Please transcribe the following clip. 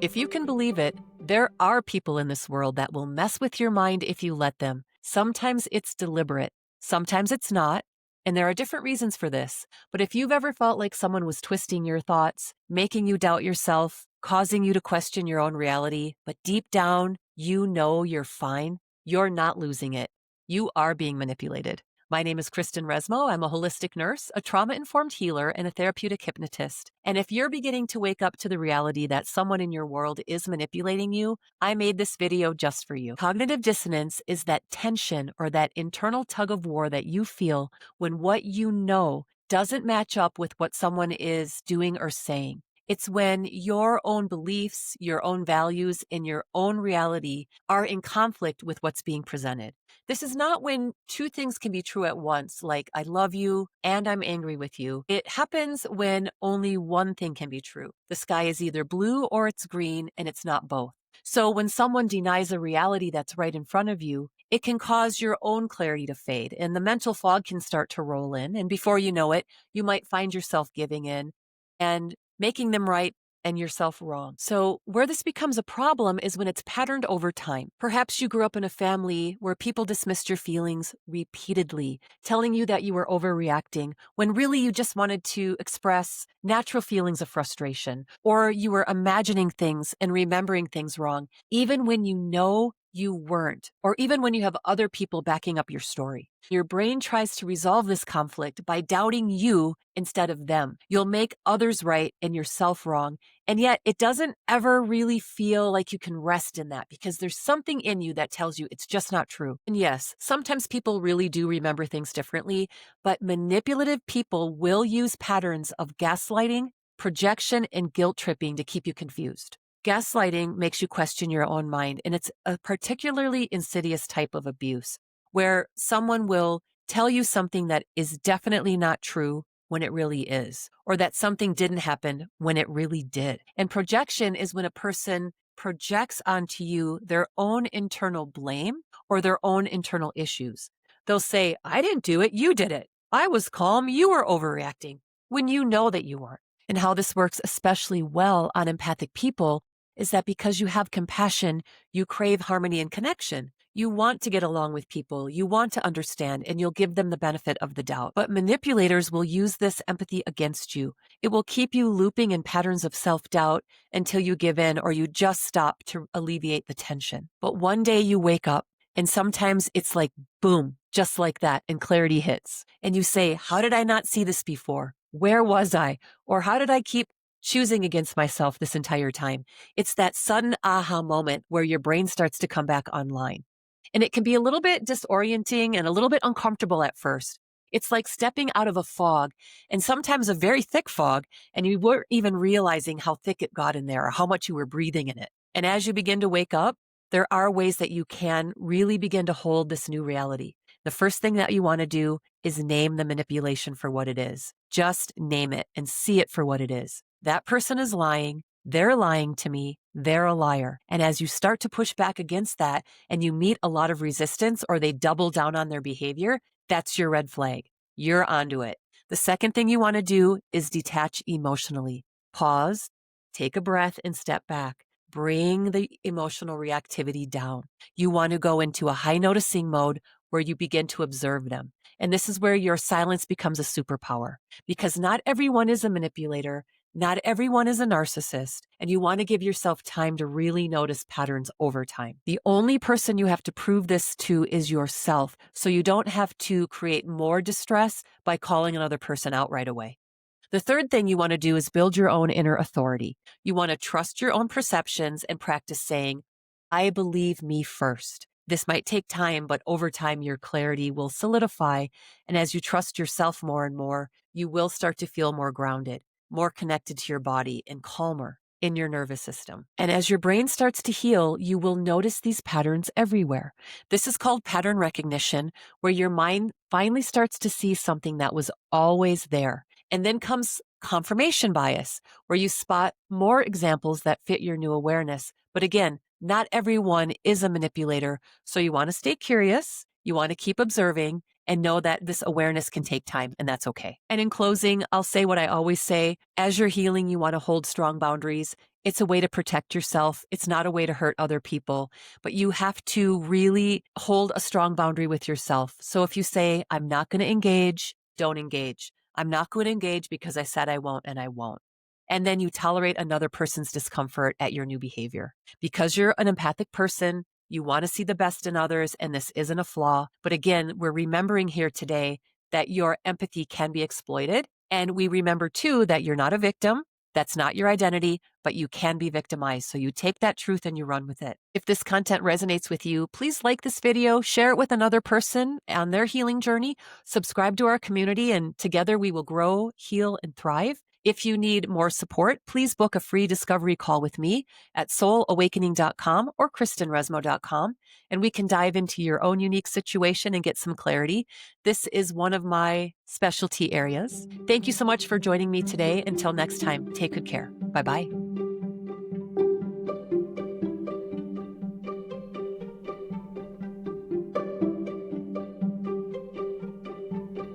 If you can believe it, there are people in this world that will mess with your mind if you let them. Sometimes it's deliberate, sometimes it's not, and there are different reasons for this. But if you've ever felt like someone was twisting your thoughts, making you doubt yourself, causing you to question your own reality, but deep down, you know you're fine, you're not losing it. You are being manipulated. My name is Christen. I'm a holistic nurse, a trauma-informed healer, and a therapeutic hypnotist. And if you're beginning to wake up to the reality that someone in your world is manipulating you, I made this video just for you. Cognitive dissonance is that tension or that internal tug-of-war that you feel when what you know doesn't match up with what someone is doing or saying. It's when your own beliefs, your own values, and your own reality are in conflict with what's being presented. This is not when two things can be true at once, like I love you and I'm angry with you. It happens when only one thing can be true. The sky is either blue or it's green, and it's not both. So when someone denies a reality that's right in front of you, it can cause your own clarity to fade, and the mental fog can start to roll in. And before you know it, you might find yourself giving in and making them right and yourself wrong. So where this becomes a problem is when it's patterned over time. Perhaps you grew up in a family where people dismissed your feelings repeatedly, telling you that you were overreacting when really you just wanted to express natural feelings of frustration, or you were imagining things and remembering things wrong, even when you know you weren't, or even when you have other people backing up your story. Your brain tries to resolve this conflict by doubting you instead of them. You'll make others right and yourself wrong, and yet it doesn't ever really feel like you can rest in that because there's something in you that tells you it's just not true. And yes, sometimes people really do remember things differently, but manipulative people will use patterns of gaslighting, projection, and guilt tripping to keep you confused. Gaslighting makes you question your own mind, and it's a particularly insidious type of abuse where someone will tell you something that is definitely not true when it really is, or that something didn't happen when it really did. And projection is when a person projects onto you their own internal blame or their own internal issues. They'll say, I didn't do it, you did it. I was calm, you were overreacting, when you know that you weren't. And how this works especially well on empathic people is that because you have compassion, you crave harmony and connection. You want to get along with people, you want to understand, and you'll give them the benefit of the doubt. But manipulators will use this empathy against you. It will keep you looping in patterns of self-doubt until you give in or you just stop to alleviate the tension. But one day you wake up, and sometimes it's like boom, just like that, and clarity hits. And you say, how did I not see this before? Where was I? Or how did I keep choosing against myself this entire time? It's that sudden aha moment where your brain starts to come back online. And it can be a little bit disorienting and a little bit uncomfortable at first. It's like stepping out of a fog, and sometimes a very thick fog, and you weren't even realizing how thick it got in there or how much you were breathing in it. And as you begin to wake up, there are ways that you can really begin to hold this new reality. The first thing that you want to do is name the manipulation for what it is. Just name it and see it for what it is. That person is lying. They're lying to me. They're a liar. And as you start to push back against that and you meet a lot of resistance or they double down on their behavior, that's your red flag. You're onto it. The second thing you want to do is detach emotionally. Pause, take a breath, and step back. Bring the emotional reactivity down. You want to go into a high noticing mode where you begin to observe them. And this is where your silence becomes a superpower, because not everyone is a manipulator. Not everyone is a narcissist, and you want to give yourself time to really notice patterns over time. The only person you have to prove this to is yourself, so you don't have to create more distress by calling another person out right away. The third thing you want to do is build your own inner authority. You want to trust your own perceptions and practice saying, I believe me first. This might take time, but over time, your clarity will solidify. And as you trust yourself more and more, you will start to feel more grounded, more connected to your body, and calmer in your nervous system. And as your brain starts to heal, you will notice these patterns everywhere. This is called pattern recognition, where your mind finally starts to see something that was always there. And then comes confirmation bias, where you spot more examples that fit your new awareness. But again, not everyone is a manipulator. So you want to stay curious. You want to keep observing and know that this awareness can take time, and that's okay. And in closing, I'll say what I always say. As you're healing, you want to hold strong boundaries. It's a way to protect yourself. It's not a way to hurt other people, but you have to really hold a strong boundary with yourself. So if you say, I'm not going to engage, don't engage. I'm not going to engage because I said I won't and I won't. And then you tolerate another person's discomfort at your new behavior. Because you're an empathic person, you want to see the best in others, and this isn't a flaw. But again, we're remembering here today that your empathy can be exploited. And we remember too that you're not a victim. That's not your identity, but you can be victimized. So you take that truth and you run with it. If this content resonates with you, please like this video, share it with another person on their healing journey, subscribe to our community, and together we will grow, heal, and thrive. If you need more support, please book a free discovery call with me at soulawakening.com or christenresmo.com, and we can dive into your own unique situation and get some clarity. This is one of my specialty areas. Thank you so much for joining me today. Until next time, take good care. Bye-bye.